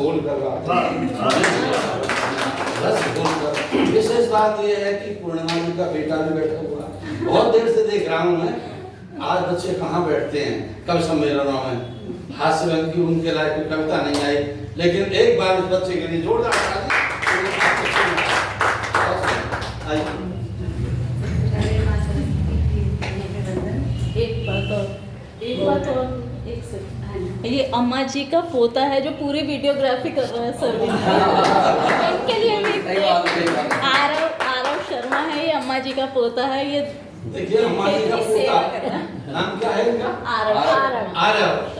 खोल कर रस खोल कर। विशेष बात यह है कि पूर्णिमा जी का बेटा भी बैठा हुआ, बहुत देर से देख रहा हूँ मैं। आज बच्चे कहाँ बैठते हैं कवि सम्मेलनों में, हास्य रंग की उनके लायक कोई कविता नहीं आई, लेकिन एक बार उस बच्चे के लिए जोरदार ताली। एक बात और ये अम्मा जी का पोता है जो पूरी वीडियोग्राफी कर रहा है सर। इनके लिए भी आरव शर्मा है, ये अम्मा जी का पोता है। ये देखिए अम्मा जी का पोता, नाम क्या है इनका?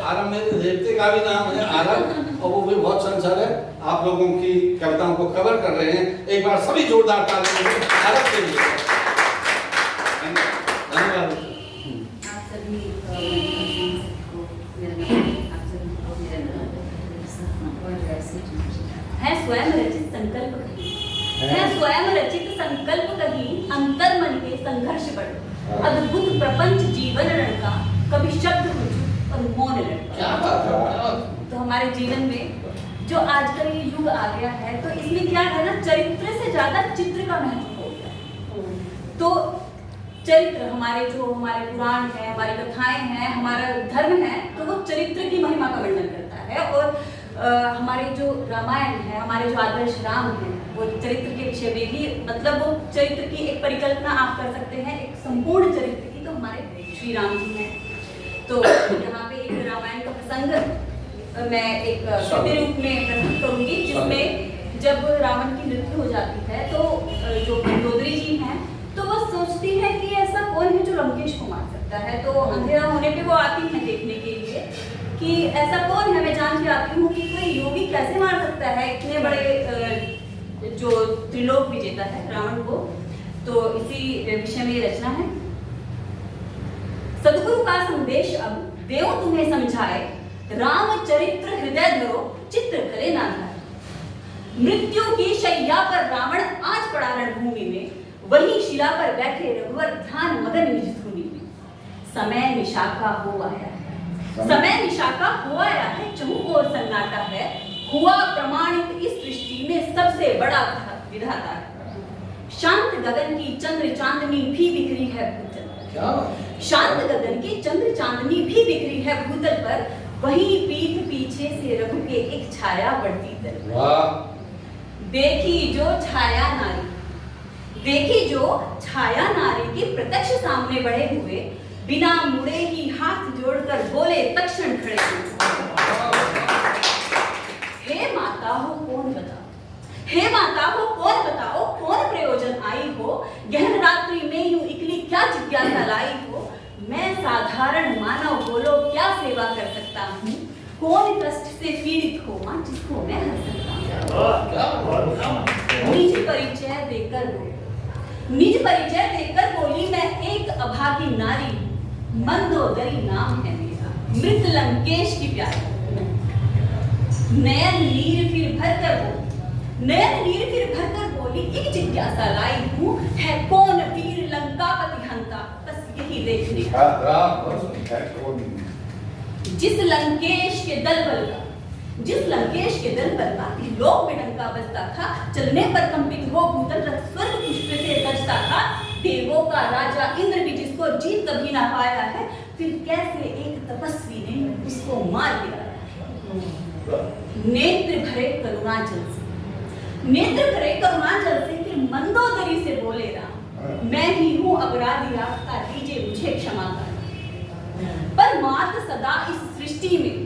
आरव मेरे देवते का भी नाम है आरव, और वो भी बहुत संसार है, आप लोगों की कविताओं को कवर कर रहे हैं। एक बार सभी जोरदार ताली आरव के लिए। धन्यवाद। है स्वयं रचित संकल्प कहीं, है स्वयं रचित संकल्प कहीं, अंतर मन के संघर्ष बढ़े, अद्भुत प्रपंच जीवन रण का, कभी शब्द कुछ और मौन लड़का। क्या बात है। तो हमारे जीवन में जो आजकल ये युग आ गया है, तो इसमें क्या है ना, चरित्र से ज्यादा चित्र का महत्व हो गया। तो चरित्र हमारे पुराण है, हमारी कथाएं हैं, हमारा धर्म है, तो वो चरित्र की महिमा का वर्णन करता है। और हमारे जो रामायण है, हमारे जो आदर्श राम है, वो चरित्र के विषय में भी, मतलब वो चरित्र की एक परिकल्पना आप कर सकते हैं, एक संपूर्ण चरित्र की। तो हमारे श्री राम जी हैं, तो यहाँ पे एक रामायण का प्रसंग मैं एक गद्य रूप में प्रस्तुत करूंगी, जिसमें जब रावण की मृत्यु हो जाती है, तो जो मंदोदरी जी हैं, तो वो सोचती है कि ऐसा कौन है जो लंकेश को मार सकता है। तो अंधेरा होने पे वो आती है देखने के लिए कि ऐसा कौन है। मैं जान के आती हूँ कि कोई योगी कैसे मार सकता है इतने बड़े जो त्रिलोक विजेता है रावण को। तो इसी विषय में ये रचना है। सदगुरु का संदेश अब देव तुम्हें समझाए, राम चरित्र हृदय धरो, चित्र करे ना धारे। मृत्यु की शैया पर रावण आज पड़ा रणभूमि में, वही शिला पर बैठे रघुवर ध्यान मगन निज धूमि में। समय निशा का हो आया है, समय निशा का हो आया है, चहु ओर सन्नाटा है, हुआ प्रमाणित इस सृष्टि में सबसे बड़ा विधाता है। शांत गगन की चंद्र चांदनी भी बिखरी है भूतल पर, शांत गगन की चंद्र चांदनी भी बिखरी है भूतल पर, वही पीठ पीछे से रघु के एक छाया बढ़ती तल। देखी जो छाया नारी, देखी जो छाया नारी के प्रत्यक्ष सामने बढ़े हुए, बिना मुड़े ही हाथ जोड़कर बोले तक्षण खड़े हुए, हे माता हो कौन बताओ, हे माता हो कौन बताओ, कौन प्रयोजन आई हो, गहन रात्रि में यूं इकली क्या जिज्ञासा लाई हो। मैं साधारण मानव बोलो क्या सेवा कर सकता हूँ, कौन कष्ट से पीड़ित हो मां जिसको मैं हर सकता हूँ। निज परिचय देकर बोली, निज परिचय देकर बोली, मैं एक अभागी नारी, मंदोदरी नाम है मेरा, मृत लंकेश की प्यारी। नयन नीर फिर भरकर बोली, नयन नीर फिर भरकर बोली, एक जिज्ञासा लाई हूँ, है कौन वीर लंकापति हंता, बस यही देखने। जिस लंकेश के दल बल का, जिस लंकेश के दल पर का लोक में डंका बजता था, चलने पर कंपित हो भूतल रथ स्वर्ग पुष्प से सजता था। देवों का राजा इंद्र भी जिसको जीत कभी ना पाया है, फिर कैसे एक तपस्वी ने उसको मार गिराया। नेत्र भरे करुणाजल से, नेत्र भरे करुणाजल से फिर मंदोदरी से बोले राम, मैं ही हूँ अपराधी, आपका दीजिए मुझे क्षमा कर। परमात्मा सदा इस सृष्टि में,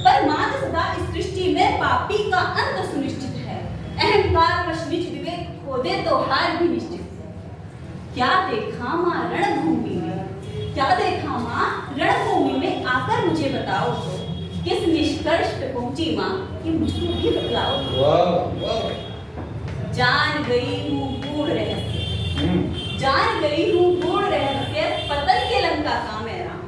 परमात्मा सदा इस सृष्टि में पापी का अंत सुनिश्चित है। अहंकार वश निज विवेक खो दे तो हार भी निश्चित है। क्या देखा मां रणभूमि में, क्या देखा मां रणभूमि में, आकर मुझे बताओ तो किस निष्कर्ष पे पहुंची मां, कि मुझको भी बतलाओ। जान गई हूँ गूढ़ रहस्य, जान गई हूँ गूढ़ रहस्य, पतन के लंका का मैं राम।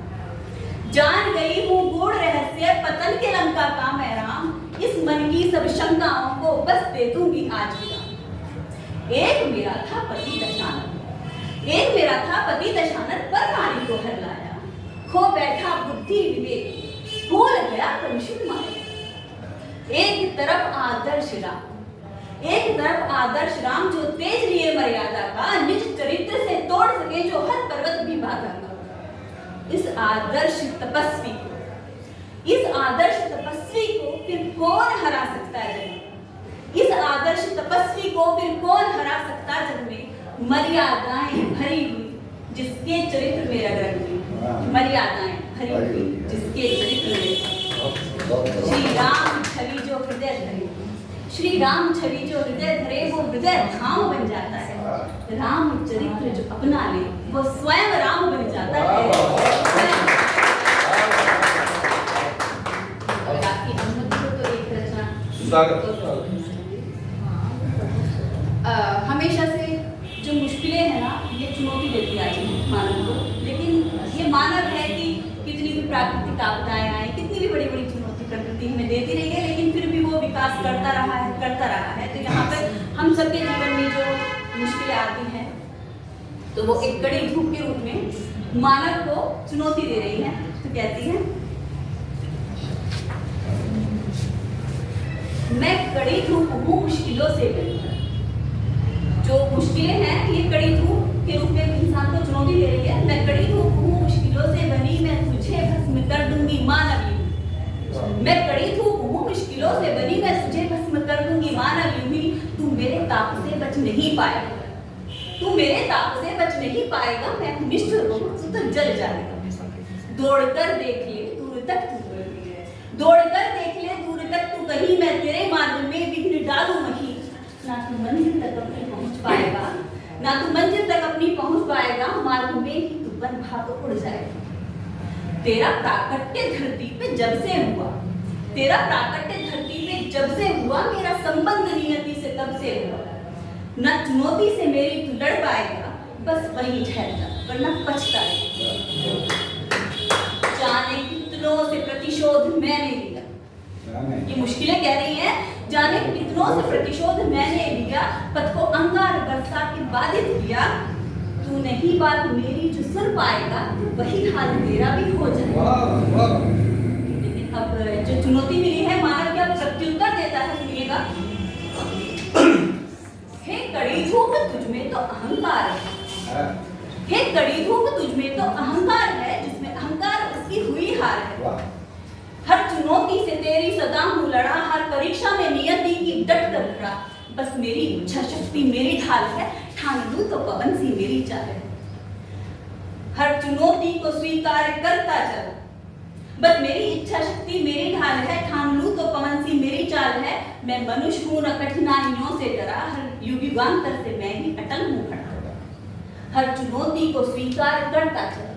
जान गई हूँ गूढ़ रहस्य, पतन के लंका का मैं राम। इस मन की सब शंकाओं को बस दे दूंगी आज विराम। एक मेरा था पति दशानन, एक मेरा था पति दशानन, पर नारी को हर लाया। खो बैठा बुद्धि विवेक, भूल गया परिशुद्ध माया। एक तरफ आदर्श राम जो तेज लिए मर्यादा का, निज चरित्र से तोड़ सके जो हर पर्वत भी बाधा का। इस आदर्श तपस्वी को फिर कौन हरा सकता है? इस आदर्श तपस्वी को फिर कौन हरा सकता जग में? मर्यादाएं भरी हुई जिसके चरित्र में रग रग में, मर्यादाएं भरी हुई जिसके चरित्र में। श्री राम छवि जो हृदय धरे, श्री राम छवि जो हृदय धरे वो हृदय धाम बन जाता है। राम चरित्र जो अपना ले वो स्वयं राम बन जाता है। और आपकी अनुमति हो तो एक रचना। हमेशा से जो मुश्किलें हैं ना, ये चुनौती देती आई है मानव को। लेकिन ये मानव है कि कितनी भी प्राकृतिक आपदाएं आए, कितनी भी बड़ी बड़ी चुनौती प्रकृति हमें देती रही है, लेकिन फिर भी वो विकास करता रहा है। तो यहाँ पर हम सबके जीवन में जो मुश्किलें आती हैं, तो वो एक कड़ी धूप के रूप में मानव को चुनौती दे रही है। तो कहती है, मैं कड़ी धूप हूँ मुश्किलों से बनी। जो मुश्किलें हैं ये कड़ी धूप के रूप में इंसान को चुनौती दे रही है। मैं कड़ी धूप हूँ मुश्किलों से बनी, मैं तुझे भस्म कर दूंगी मानव यूं। मैं कड़ी धूप हूँ मुश्किलों से बनी, मैं तुझे भस्म कर दूंगी मानव यूं ही। तू मेरे ताप से बच नहीं पाएगा, तू मेरे ताप से बच नहीं पाएगा। मैं निष्ठुर हूँ तो जल जाएगा। दौड़कर देख ले दूर तक तू कहीं, मैं तेरे मार्ग में विघ्न डालूं वहीं। ना तू मंजिल तक अपनी पहुंच पाएगा, मार्ग में ही तू बन भाग उड़ जाएगा। तेरा प्राकट्य धरती पे जब से हुआ, मेरा संबंध नियति से तब से हुआ। न चुनौती से मेरी तू लड़ पाएगा, बस वही ठहर जा वरना पछताएगा। जाने कितनों से प्रतिशोध मैंने लिया, ये मुश्किलें कह रही हैं। जाने कितनों से प्रतिशोध मैंने लिया, पथ को अंगार बरसा के बाधित किया। तू नहीं बात मेरी जो सुन पाएगा, वही हाल तेरा भी हो जाएगा। अब जो चुनौती मिली है, मानव क्या प्रत्युत्तर देता है, सुनिएगा। हे कड़ी धूप तुझ में तो अहंकार है, हे कड़ी धूप तुझ में तो अहंकार है, जिसमें अहंकार उसकी हुई हार है। हर चुनौती से तेरी सदा हूँ लड़ा, हर परीक्षा में नियति की डट कर खड़ा। बस मेरी इच्छा शक्ति मेरी ढाल है, ठान लूं तो पवन सी मेरी चाल है। हर चुनौती को स्वीकार करता चल, बस मेरी इच्छा शक्ति मेरी ढाल है, ठान लूं तो पवन सी मेरी चाल है। मैं मनुष्य हूँ न कठिनाइयों से डरा, हर युगांतर से मैं ही अटल हूँ खड़ा। हर चुनौती को स्वीकार करता चला,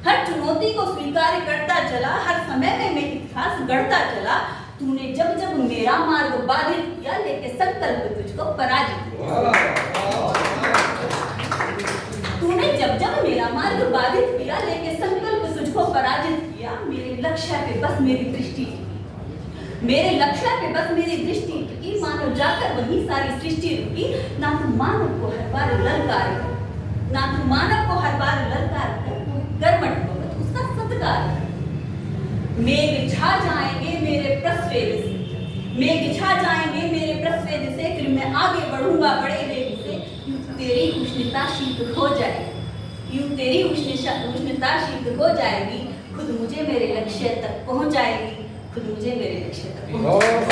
हर चुनौती को स्वीकार करता चला, हर समय में मैं इतिहास गढ़ता चला। तूने जब जब मेरा मार्ग बाधित किया, लेके संकल्प तुझको पराजित किया। तूने जब जब मेरा मार्ग बाधित किया, लेके संकल्प तुझको पराजित किया। मेरे लक्ष्य पे बस मेरी दृष्टि टिकी, मेरे लक्ष्य पे बस मेरी दृष्टि टिकी। मानव जाकर वही सारी सृष्टि रुकी। ना तू मानव को हर बार ललकार कर, ना तू मानव को हर बार ललकार कर, कर्मठ भगत उसका सत्कार। मेघ छा जाएंगे मेरे प्रस्वेद से, मेघ छा जाएंगे मेरे प्रस्वेद से, फिर मैं आगे बढ़ूंगा बड़े वेग से। यूं तेरी उष्णता शीत हो जाएगी, यूं तेरी उष्णता शीत हो जाएगी। खुद मुझे मेरे लक्ष्य तक पहुंच जाएगी, खुद मुझे मेरे लक्ष्य तक पहुंच जाएगी।